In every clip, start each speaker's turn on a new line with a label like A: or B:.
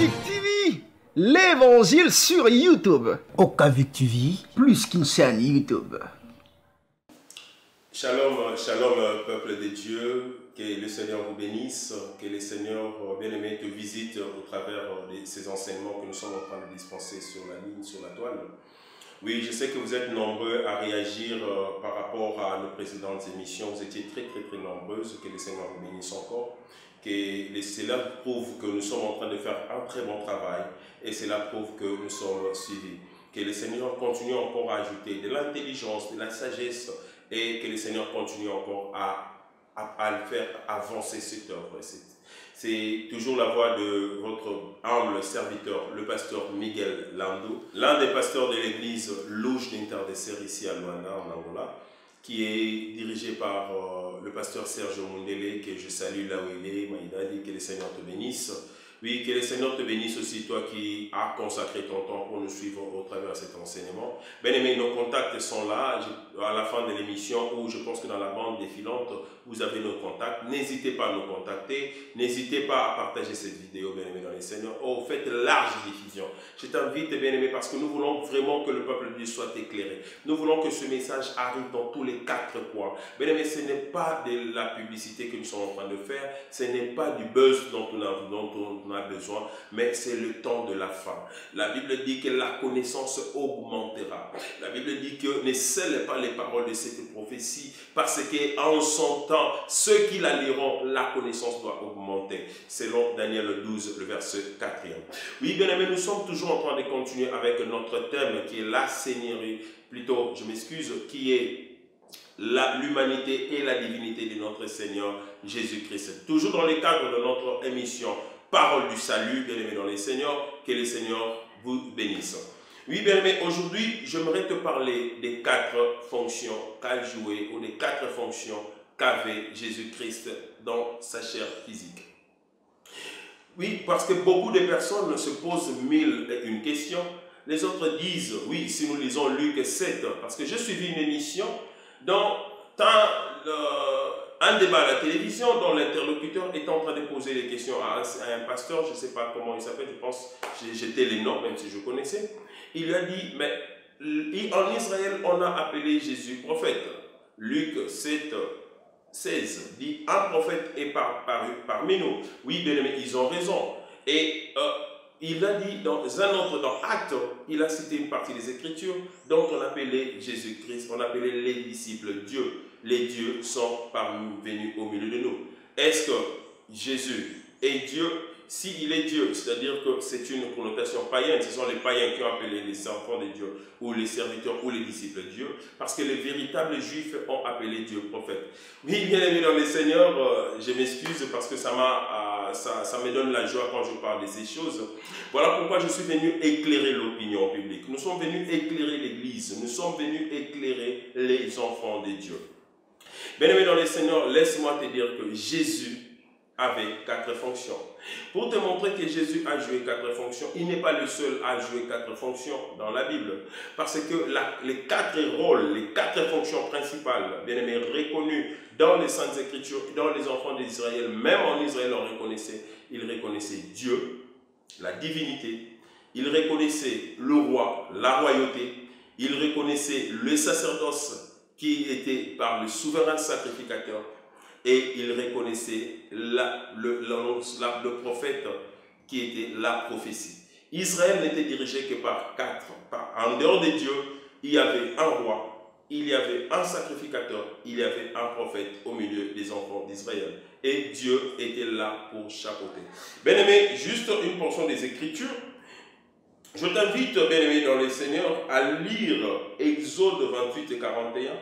A: Okavic TV, l'évangile sur YouTube.
B: Okavic TV,
A: plus qu'une chaîne YouTube.
C: Shalom, shalom, peuple de Dieu, que le Seigneur vous bénisse, que le Seigneur bien-aimé te visite au travers de ces enseignements que nous sommes en train de dispenser sur la ligne, sur la toile. Oui, je sais que vous êtes nombreux à réagir par rapport à nos précédentes émissions. Vous étiez très nombreuses. Que le Seigneur vous bénisse encore. Cela prouve que nous sommes en train de faire un très bon travail et cela prouve que nous sommes suivis. Que le Seigneur continue encore à ajouter de l'intelligence, de la sagesse et que le Seigneur continue encore à faire avancer cette œuvre. C'est toujours la voix de votre humble serviteur, le pasteur Miguel Landou, l'un des pasteurs de l'église Louche d'Interdecer ici à Luanda, en Angola, qui est dirigé par le pasteur Serge Mundele, que je salue là où il est, Maïdadi, que le Seigneur te bénisse. Oui, que le Seigneur te bénisse aussi, toi qui as consacré ton temps pour nous suivre au travers de cet enseignement. Bien aimé, nos contacts sont là, à la fin de l'émission, où je pense que dans la bande défilante, vous avez nos contacts. N'hésitez pas à nous contacter, n'hésitez pas à partager cette vidéo, bien aimé dans les Seigneurs. Oh, faites large diffusion. Je t'invite, bien aimé, parce que nous voulons vraiment que le peuple de Dieu soit éclairé. Nous voulons que ce message arrive dans tous les 4 coins. Bien aimé, ce n'est pas de la publicité que nous sommes en train de faire, ce n'est pas du buzz dont on a besoin, mais c'est le temps de la fin. La Bible dit que la connaissance augmentera. La Bible dit que ne scellez pas les paroles de cette prophétie, parce qu'en son temps, ceux qui la liront, la connaissance doit augmenter. Selon Daniel 12, le verset 4. Oui, bien aimé, nous sommes toujours en train de continuer avec notre thème qui est la Seigneurie, plutôt, je m'excuse, qui est l'humanité et la divinité de notre Seigneur Jésus-Christ. Toujours dans le cadre de notre émission Parole du salut, bien aimé dans les Seigneurs, que les Seigneurs vous bénissent. Oui, bien aimé, aujourd'hui, j'aimerais te parler des 4 fonctions qu'a joué ou des 4 fonctions qu'avait Jésus-Christ dans sa chair physique. Oui, parce que beaucoup de personnes se posent 1001 questions. Les autres disent, oui, si nous lisons Luc 7, parce que j'ai suivi une émission dans un débat à la télévision dont l'interlocuteur est en train de poser des questions à un pasteur, je ne sais pas comment il s'appelle, je pense, j'étais les noms, même si je connaissais. Il lui a dit, mais en Israël, on a appelé Jésus prophète. Luc 7, 16 dit, un prophète est paru parmi nous. Oui, bien aimé, ils ont raison. Et il a dit dans un autre, dans Actes, il a cité une partie des Écritures dont on appelait Jésus-Christ, on appelait les disciples Dieu. Les dieux sont venus au milieu de nous. Est-ce que Jésus est Dieu? S'il est Dieu, c'est-à-dire que c'est une connotation païenne, ce sont les païens qui ont appelé les enfants de Dieu, ou les serviteurs, ou les disciples de Dieu, parce que les véritables juifs ont appelé Dieu prophète. Oui, bien aimé dans les Seigneurs, je m'excuse parce que ça me donne la joie quand je parle de ces choses. Voilà pourquoi je suis venu éclairer l'opinion publique. Nous sommes venus éclairer l'Église, nous sommes venus éclairer les enfants de Dieu. Bien aimé dans les Seigneurs, laisse-moi te dire que Jésus avait 4 fonctions. Pour te montrer que Jésus a joué 4 fonctions, il n'est pas le seul à jouer 4 fonctions dans la Bible. Parce que les 4 rôles, les 4 fonctions principales, bien aimés, reconnues dans les Saintes Écritures, dans les enfants d'Israël, même en Israël, ils reconnaissaient Dieu, la divinité, ils reconnaissaient le roi, la royauté, ils reconnaissaient le sacerdoce qui était par le souverain sacrificateur, et il reconnaissait le prophète qui était la prophétie. Israël n'était dirigé que par 4. En dehors de Dieu, il y avait un roi, il y avait un sacrificateur, il y avait un prophète au milieu des enfants d'Israël. Et Dieu était là pour chapeauter. Bien aimé, juste une portion des Écritures. Je t'invite, bien aimé dans les Seigneurs, à lire Exode 28 et 41.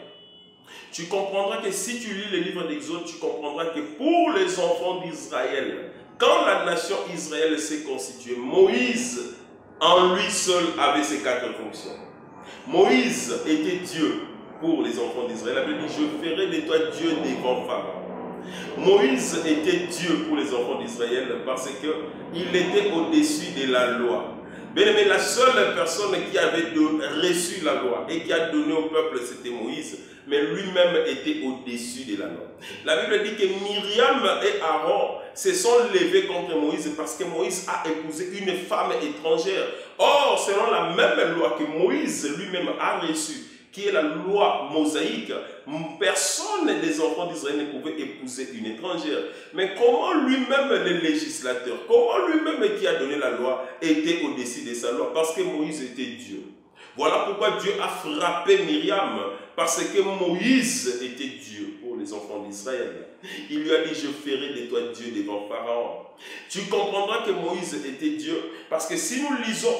C: Tu comprendras que si tu lis le livre d'Exode, tu comprendras que pour les enfants d'Israël, quand la nation Israël s'est constituée, Moïse en lui seul avait ces 4 fonctions. Moïse était Dieu pour les enfants d'Israël. La Bible dit, je ferai de toi Dieu devant Pharaon. Moïse était Dieu pour les enfants d'Israël parce qu'il était au-dessus de la loi. Bien aimé, la seule personne qui avait reçu la loi et qui a donné au peuple, c'était Moïse. mais lui-même était au-dessus de la norme. La Bible dit que Myriam et Aaron se sont levés contre Moïse parce que Moïse a épousé une femme étrangère. Or, selon la même loi que Moïse lui-même a reçue, qui est la loi mosaïque, personne des enfants d'Israël ne pouvait épouser une étrangère. Mais comment lui-même, le législateur, comment lui-même qui a donné la loi, était au-dessus de sa loi? Parce que Moïse était Dieu. Voilà pourquoi Dieu a frappé Myriam, parce que Moïse était Dieu pour les enfants d'Israël. Il lui a dit, je ferai de toi Dieu devant Pharaon. Tu comprendras que Moïse était Dieu, parce que si nous lisons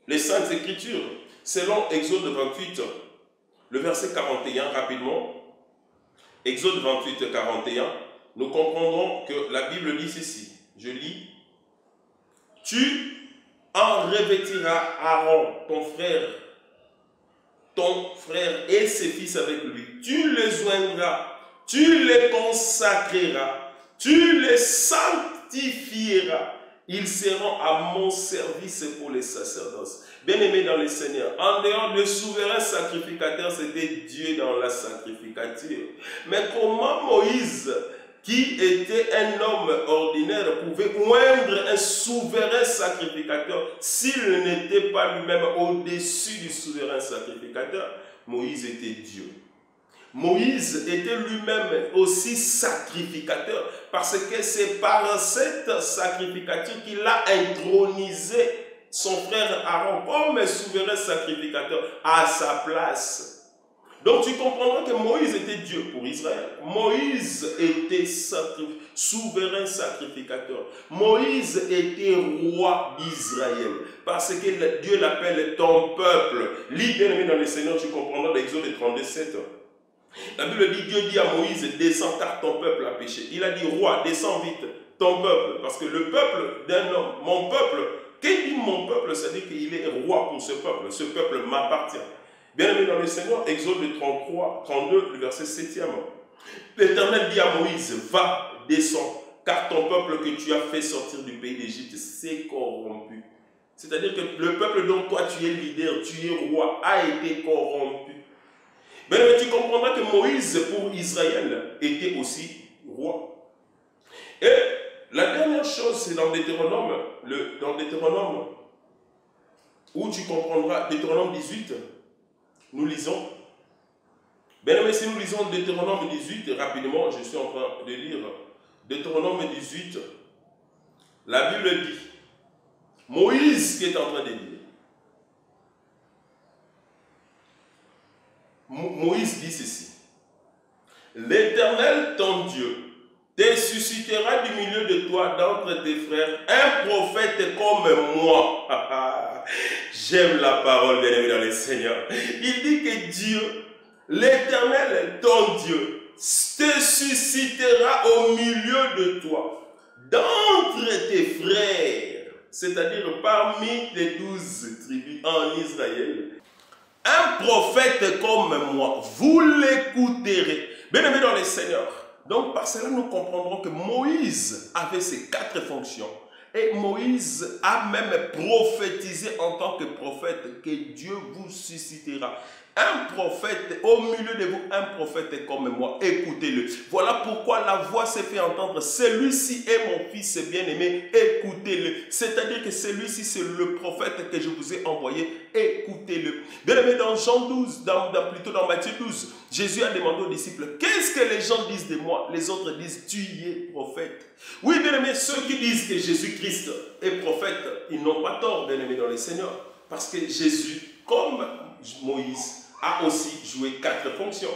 C: les Saintes Écritures, selon Exode 28, le verset 41, rapidement, Exode 28, 41, nous comprendrons que la Bible dit ceci. Je lis. Tu en revêtiras Aaron, ton frère et ses fils avec lui. Tu les joindras, tu les consacreras, tu les sanctifieras. Ils seront à mon service pour les sacerdoces. Bien-aimés dans le Seigneur, en dehors du souverain sacrificateur, c'était Dieu dans la sacrificature. Mais comment Moïse, qui était un homme ordinaire, pouvait oindre un souverain sacrificateur s'il n'était pas lui-même au-dessus du souverain sacrificateur? Moïse était Dieu. Moïse était lui-même aussi sacrificateur, parce que c'est par cette sacrificature qu'il a intronisé son frère Aaron comme souverain sacrificateur à sa place. Donc tu comprendras que Moïse était Dieu pour Israël. Moïse était souverain sacrificateur. Moïse était roi d'Israël. Parce que Dieu l'appelle ton peuple. Lis bien aimé dans le Seigneur, tu comprendras l'Exode 37. La Bible dit, Dieu dit à Moïse, descends car ton peuple a péché. Il a dit, roi, descends vite, ton peuple. Parce que le peuple d'un homme, mon peuple, qu'est-ce dit mon peuple? C'est-à-dire qu'il est roi pour ce peuple. Ce peuple m'appartient. Bien aimé dans le Seigneur, Exode 33, 32, le verset 7e. L'Éternel dit à Moïse, va, descends, car ton peuple que tu as fait sortir du pays d'Égypte s'est corrompu. C'est-à-dire que le peuple dont toi tu es leader, tu es roi, a été corrompu. Mais tu comprendras que Moïse pour Israël était aussi roi. Et la dernière chose, c'est dans Deutéronome, où tu comprendras, Deutéronome 18, nous lisons. Bien, si nous lisons Deutéronome 18, rapidement, je suis en train de lire Deutéronome 18, la Bible dit, Moïse qui est en train de lire, Moïse dit ceci. L'Éternel, ton Dieu, te suscitera du milieu de toi, d'entre tes frères, un prophète comme moi. J'aime la parole, bien-aimé dans le Seigneur. Il dit que Dieu, l'Éternel, ton Dieu, te suscitera au milieu de toi, d'entre tes frères, c'est-à-dire parmi les 12 tribus en Israël. Un prophète comme moi, vous l'écouterez. Bien-aimés dans le Seigneur. Donc par cela nous comprendrons que Moïse avait ces 4 fonctions. Et Moïse a même prophétisé en tant que prophète que Dieu vous suscitera. Un prophète, au milieu de vous, un prophète comme moi, écoutez-le. Voilà pourquoi la voix s'est fait entendre. Celui-ci est mon fils bien-aimé, écoutez-le. C'est-à-dire que celui-ci, c'est le prophète que je vous ai envoyé, écoutez-le. Bien-aimé, dans Jean 12, plutôt dans Matthieu 12, Jésus a demandé aux disciples, qu'est-ce que les gens disent de moi? Les autres disent, tu y es prophète. Oui, bien-aimé, ceux qui disent que Jésus-Christ est prophète, ils n'ont pas tort, bien-aimé, dans le Seigneur. Parce que Jésus, comme Moïse, a aussi joué 4 fonctions.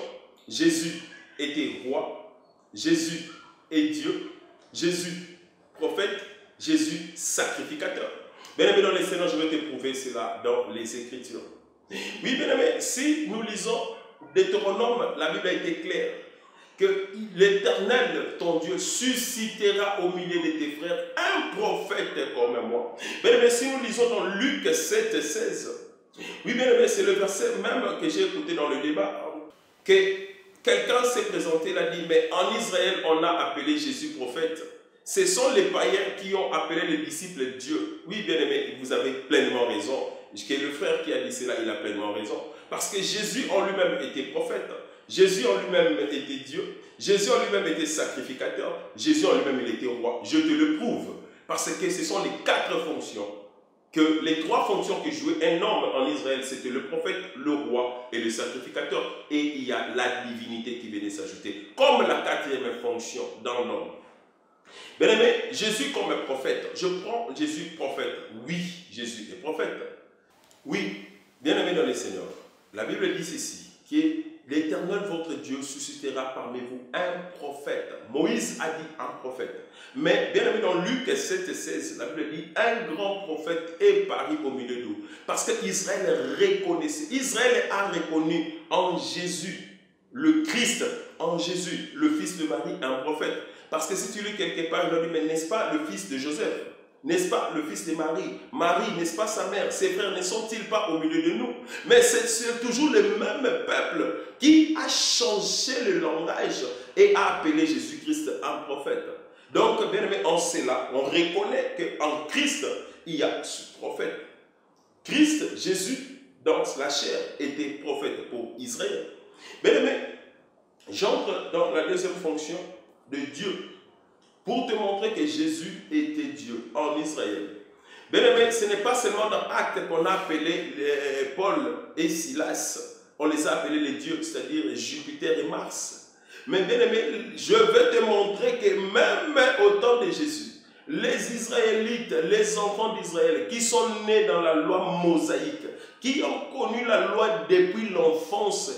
C: Jésus était roi, Jésus est Dieu, Jésus prophète, Jésus sacrificateur. Bien-aimé dans le Seigneur, je vais te prouver cela dans les Écritures. Oui, bien-aimé, si nous lisons Deutéronome, la Bible a été claire que l'Éternel, ton Dieu, suscitera au milieu de tes frères un prophète comme moi. Bien-aimé, si nous lisons dans Luc 7, 16, oui, bien aimé, c'est le verset même que j'ai écouté dans le débat, que quelqu'un s'est présenté, il a dit, mais en Israël, on a appelé Jésus prophète. Ce sont les païens qui ont appelé les disciples Dieu. Oui, bien aimé, vous avez pleinement raison. Que le frère qui a dit cela, il a pleinement raison. Parce que Jésus en lui-même était prophète. Jésus en lui-même était Dieu. Jésus en lui-même était sacrificateur. Jésus en lui-même, il était roi. Je te le prouve. Parce que ce sont les 4 fonctions. Les 3 fonctions que jouait un homme en Israël, c'était le prophète, le roi et le sacrificateur. Et il y a la divinité qui venait s'ajouter. Comme la 4e fonction dans l'homme. Bien aimé, Jésus comme prophète. Je prends Jésus prophète. Oui, Jésus est prophète. Oui, bien aimé dans les Seigneurs. La Bible dit ceci, qui est l'Éternel votre Dieu suscitera parmi vous un prophète. Moïse a dit un prophète. Mais bien aimé dans Luc 7,16, la Bible dit un grand prophète est paru au milieu d'eux. Parce qu'Israël reconnaissait, Israël a reconnu en Jésus, le Christ, en Jésus, le fils de Marie, un prophète. Parce que si tu lis quelque part, il leur dit, mais n'est-ce pas le fils de Joseph? N'est-ce pas le fils de Marie? Marie, n'est-ce pas sa mère? Ses frères ne sont-ils pas au milieu de nous? Mais c'est toujours le même peuple qui a changé le langage et a appelé Jésus-Christ un prophète. Donc, bien aimé, en cela, on reconnaît qu'en Christ, il y a ce prophète. Christ, Jésus, dans la chair, était prophète pour Israël. Bien aimé, j'entre dans la 2e fonction de Dieu pour te montrer que Jésus était Dieu en Israël. Bien aimé, ce n'est pas seulement dans Actes qu'on a appelé Paul et Silas, on les a appelés les dieux, c'est-à-dire Jupiter et Mars. Mais bien aimé, je vais te montrer que même au temps de Jésus, les Israélites, les enfants d'Israël qui sont nés dans la loi mosaïque, qui ont connu la loi depuis l'enfance,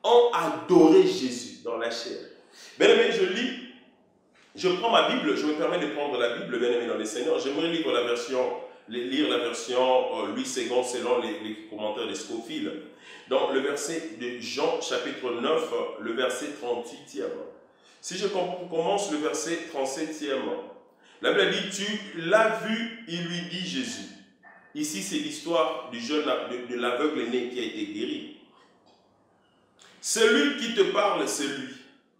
C: ont adoré Jésus dans la chair. Bien aimé, je prends ma Bible, je me permets de prendre la Bible, bien aimé dans les Seigneurs. J'aimerais lire la version Louis II selon les commentaires de Scofield. Dans le verset de Jean, chapitre 9, le verset 38e. Si je commence le verset 37e, la Bible dit, tu l'as vu, il lui dit Jésus. Ici, c'est l'histoire du jeune, de l'aveugle né qui a été guéri. Celui qui te parle, c'est lui.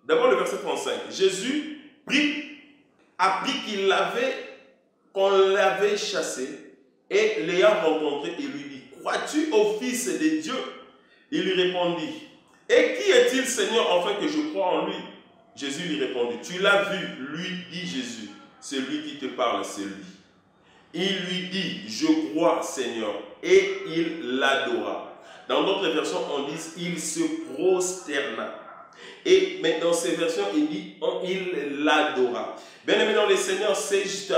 C: D'abord le verset 35. Jésus apprit qu'on l'avait chassé et l'ayant rencontré, il lui dit, crois-tu au Fils de Dieu? Il lui répondit, et qui est-il, Seigneur, afin que je croie en lui? Jésus lui répondit, tu l'as vu, lui dit Jésus, celui qui te parle, c'est lui. Il lui dit, je crois, Seigneur, et il l'adora. Dans d'autres versions, on dit, il se prosterna. Mais dans ces versions, il dit, il l'adora. Bien aimé dans les Seigneurs, cet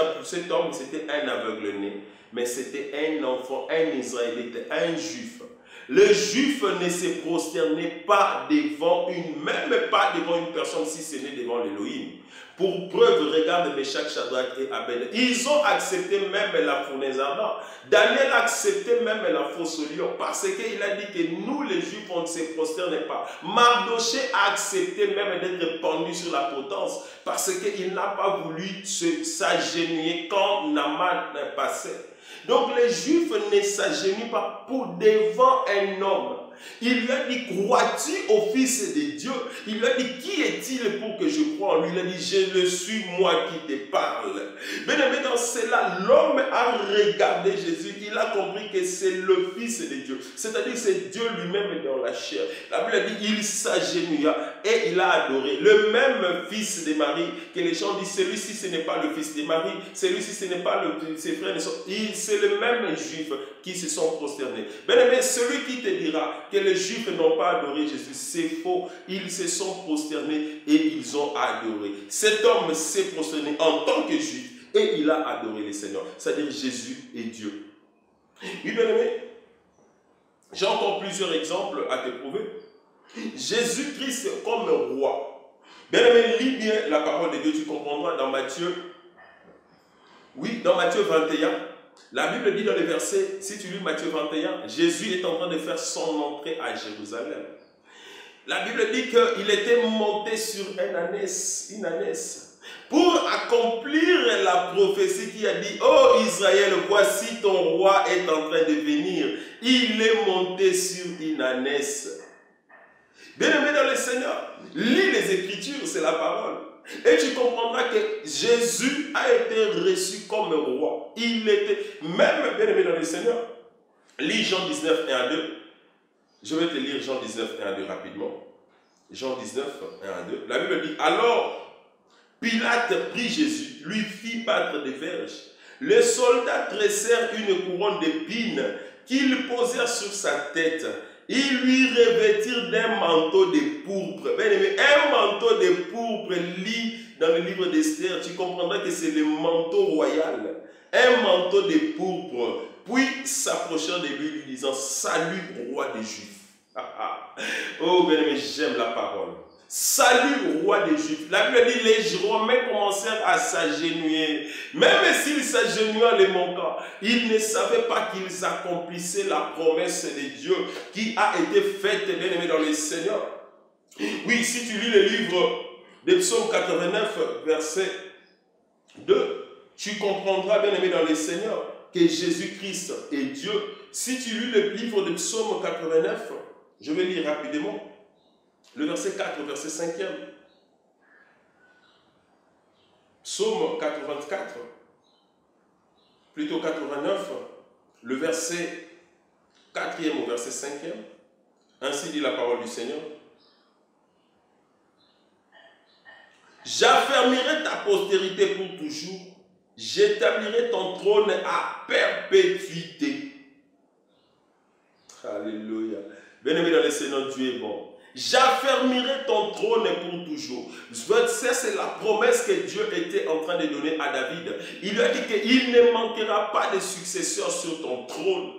C: homme, c'était un aveugle né, mais c'était un enfant, un Israélite, un Juif. Le Juif ne se prosternait pas devant même pas devant une personne si ce n'est devant l'Élohim. Pour preuve, regarde Meshach, Shadrach et Abed. Ils ont accepté même la fournaise ardente. Daniel a accepté même la fosse au lion parce qu'il a dit que nous, les Juifs, on ne se prosterne pas. Mardoché a accepté même d'être pendu sur la potence parce qu'il n'a pas voulu s'agenouiller quand Naman passait. Donc les Juifs ne s'agenouillent pas pour devant un homme. Il lui a dit, crois-tu au Fils de Dieu? Il lui a dit, qui est-il pour que je croie en lui? Il a dit, je le suis, moi qui te parle. Bien aimé, dans cela, l'homme a regardé Jésus. Il a compris que c'est le Fils de Dieu. C'est-à-dire c'est Dieu lui-même dans la chair. La Bible dit, il s'agenouilla et il a adoré. Le même Fils de Marie, que les gens disent, celui-ci ce n'est pas le Fils de Marie, celui-ci ce n'est pas ses frères. C'est le même Juif qui se sont prosternés. Bien aimé, celui qui te dira que les Juifs n'ont pas adoré Jésus, c'est faux. Ils se sont prosternés et ils ont adoré. Cet homme s'est prosterné en tant que Juif et il a adoré le Seigneur. C'est-à-dire Jésus est Dieu. Oui, bien aimé, j'ai encore plusieurs exemples à te prouver. Jésus-Christ comme roi. Bien aimé, lis bien la parole de Dieu, tu comprendras dans Matthieu. Oui, dans Matthieu 21. La Bible dit dans les versets, si tu lis Matthieu 21, Jésus est en train de faire son entrée à Jérusalem. La Bible dit qu'il était monté sur une ânesse pour accomplir la prophétie qui a dit, oh Israël, voici ton roi est en train de venir. Il est monté sur une ânesse. Bien aimé dans le Seigneur, lis les Écritures, c'est la parole. Et tu comprendras que Jésus a été reçu comme roi. Il était, même bien aimé dans le Seigneur, lis Jean 19, 1 à 2. Je vais te lire Jean 19, 1 à 2 rapidement. Jean 19, 1 à 2. La Bible dit, alors Pilate prit Jésus, lui fit battre des verges. Les soldats tressèrent une couronne d'épines qu'ils posèrent sur sa tête. Ils lui revêtirent d'un manteau de pourpre. Bien aimé, un manteau de pourpre, lit dans le livre d'Esther, tu comprendras que c'est le manteau royal. Un manteau de pourpre. Puis s'approchèrent de lui, lui disant, salut, roi des Juifs. Oh, bien aimé, j'aime la parole. Salut, roi des Juifs. La Bible dit, les Romains commencèrent à s'agenouiller. Même s'ils s'agenouillaient les manquants, ils ne savaient pas qu'ils accomplissaient la promesse de Dieu qui a été faite, bien aimé, dans le Seigneur. Oui, si tu lis le livre de Psaume 89, verset 2, tu comprendras, bien aimé, dans le Seigneur, que Jésus-Christ est Dieu. Si tu lis le livre de Psaume 89, je vais lire rapidement. Le verset 4, verset 5e. Psaume 84, plutôt 89, le verset 4e au verset 5e. Ainsi dit la parole du Seigneur. J'affermirai ta postérité pour toujours. J'établirai ton trône à perpétuité. Alléluia. Bien-aimé dans le Seigneur, Dieu est bon. J'affermirai ton trône pour toujours. Ça, c'est la promesse que Dieu était en train de donner à David. Il lui a dit qu'il ne manquera pas de successeur sur ton trône.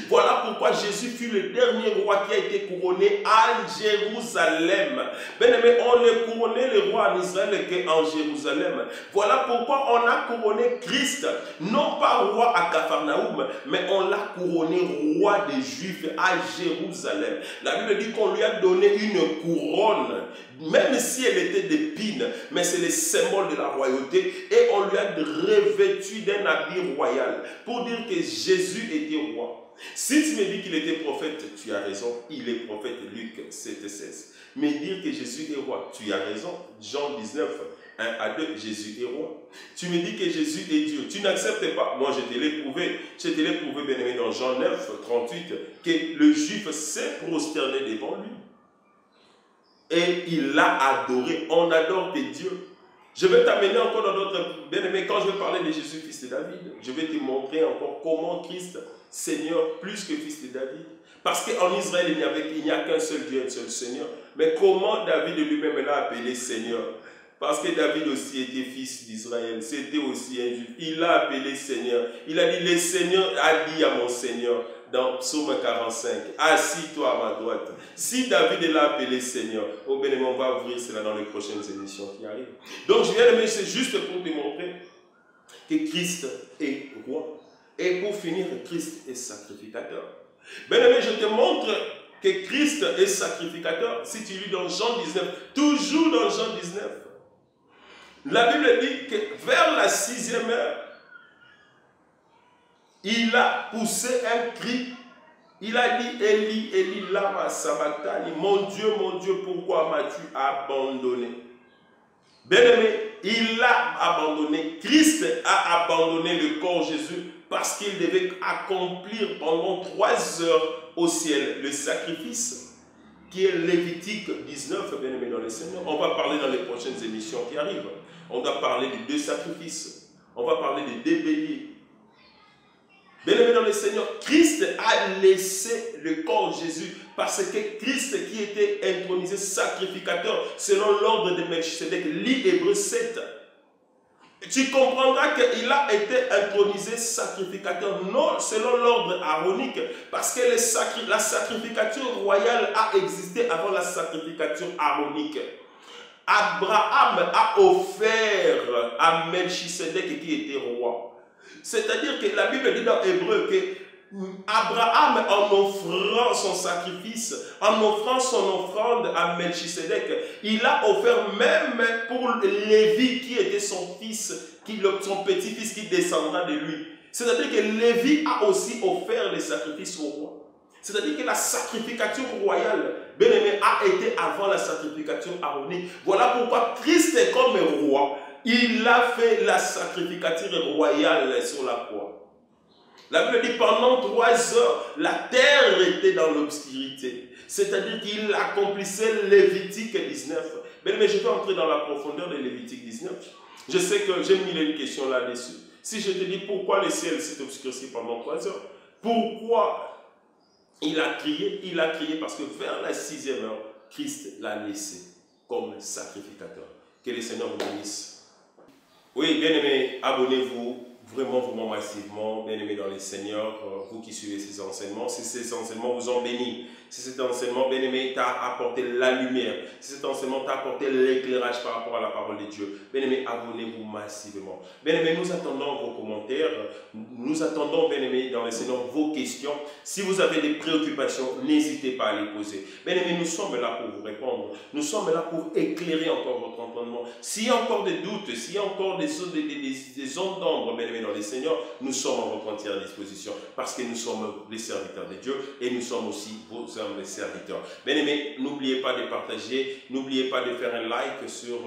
C: Voilà pourquoi Jésus fut le dernier roi qui a été couronné à Jérusalem. Bien-aimé, on ne couronnait le roi en Israël qu'en Jérusalem. Voilà pourquoi on a couronné Christ, non pas roi à Capharnaüm, mais on l'a couronné roi des Juifs à Jérusalem. La Bible dit qu'on lui a donné une couronne, même si elle était d'épines, mais c'est le symbole de la royauté, et on lui a revêtu d'un habit royal, pour dire que Jésus était roi. Si tu me dis qu'il était prophète, tu as raison, il est prophète, Luc 7 et 16. Mais dire que Jésus est roi, tu as raison, Jean 19, 1 à 2, Jésus est roi. Tu me dis que Jésus est Dieu, tu n'acceptes pas. Moi, je te l'ai prouvé, bien aimé, dans Jean 9, 38, que le juif s'est prosterné devant lui. Et il l'a adoré, on adore des dieux. Je vais t'amener encore dans d'autres... Bien aimé, quand je vais parler de Jésus, fils de David, je vais te montrer encore comment Christ, Seigneur, plus que fils de David. Parce qu'en Israël, il n'y a qu'un seul Dieu, un seul Seigneur. Mais comment David lui-même l'a appelé Seigneur? Parce que David aussi était fils d'Israël. C'était aussi un juif. Il l'a appelé Seigneur. Il a dit, le Seigneur a dit à mon Seigneur, dans Psaume 45, assis-toi à ma droite. Si David l'a appelé Seigneur, oh bien, on va ouvrir cela dans les prochaines émissions qui arrivent. Donc, je viens de mettre, c'est juste pour te montrer que Christ est roi. Et pour finir, Christ est sacrificateur. Bien aimé, je te montre que Christ est sacrificateur. Si tu lis dans Jean 19, toujours dans Jean 19, la Bible dit que vers la 6e heure, il a poussé un cri. Il a dit, Eli, Eli, lama sabachthani, mon Dieu, pourquoi m'as-tu abandonné? Bien-aimé, il l'a abandonné. Christ a abandonné le corps de Jésus parce qu'il devait accomplir pendant 3 heures au ciel le sacrifice qui est Lévitique 19, bien-aimé dans le Seigneur. On va parler dans les prochaines émissions qui arrivent. On va parler des 2 sacrifices. On va parler des 2 béliers. Bien-aimé dans le Seigneur, Christ a laissé le corps de Jésus parce que Christ qui était intronisé sacrificateur selon l'ordre de Melchisedec, lis Hébreux 7. Tu comprendras qu'il a été intronisé sacrificateur non selon l'ordre aaronique parce que la sacrificature royale a existé avant la sacrificature aaronique. Abraham a offert à Melchisedec qui était roi. C'est-à-dire que la Bible dit dans Hébreu que Abraham, en offrant son sacrifice, en offrant son offrande à Melchisedec, il a offert même pour Lévi qui était son fils, son petit-fils qui descendra de lui. C'est-à-dire que Lévi a aussi offert les sacrifices au roi. C'est-à-dire que la sacrificature royale, bien-aimé, a été avant la sacrificature aaronique. Voilà pourquoi Christ est comme roi. Il a fait la sacrificature royale sur la croix. La Bible dit pendant 3 heures, la terre était dans l'obscurité. C'est-à-dire qu'il accomplissait Lévitique 19. Mais je vais entrer dans la profondeur de Lévitique 19. Je sais que j'ai mis une question là-dessus. Si je te dis pourquoi le ciel s'est obscurci pendant 3 heures, pourquoi il a crié parce que vers la 6e heure, Christ l'a laissé comme sacrificateur. Que le Seigneur vous bénisse. Oui, bien-aimés, abonnez-vous vraiment massivement, bien-aimés dans les Seigneurs, vous qui suivez ces enseignements. Si ces enseignements vous ont béni, si cet enseignement, bien-aimé, t'a apporté la lumière, si cet enseignement t'a apporté l'éclairage par rapport à la parole de Dieu, bien-aimé, abonnez-vous massivement. Bien-aimé, nous attendons vos commentaires, nous attendons, bien-aimé, dans les Seigneurs, vos questions. Si vous avez des préoccupations, n'hésitez pas à les poser. Bien-aimé, nous sommes là pour vous répondre, nous sommes là pour éclairer encore votre entendement. S'il y a encore des doutes, s'il y a encore des ondes d'ombre, bien-aimé, dans les Seigneurs, nous sommes à votre entière disposition parce que nous sommes les serviteurs de Dieu et nous sommes aussi vos humbles serviteurs. Bien-aimés, n'oubliez pas de partager, n'oubliez pas de faire un like sur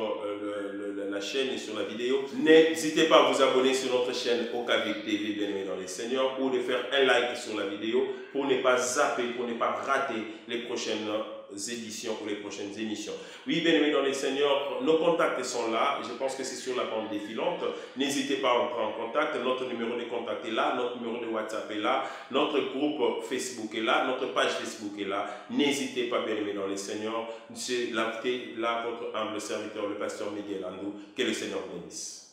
C: la chaîne et sur la vidéo. N'hésitez pas à vous abonner sur notre chaîne OKV TV, bien-aimés dans les Seigneurs, ou de faire un like sur la vidéo pour ne pas zapper, pour ne pas rater les prochaines éditions ou les prochaines émissions. Oui, bien-aimés dans les Seigneurs, nos contacts sont là. Je pense que c'est sur la bande défilante. N'hésitez pas à entrer en contact. Notre numéro de contact est là. Notre numéro de WhatsApp est là. Notre groupe Facebook est là. Notre page Facebook est là. N'hésitez pas, bien-aimés dans les Seigneurs. C'est là votre humble serviteur, le pasteur Miguel Andou. Que le Seigneur bénisse.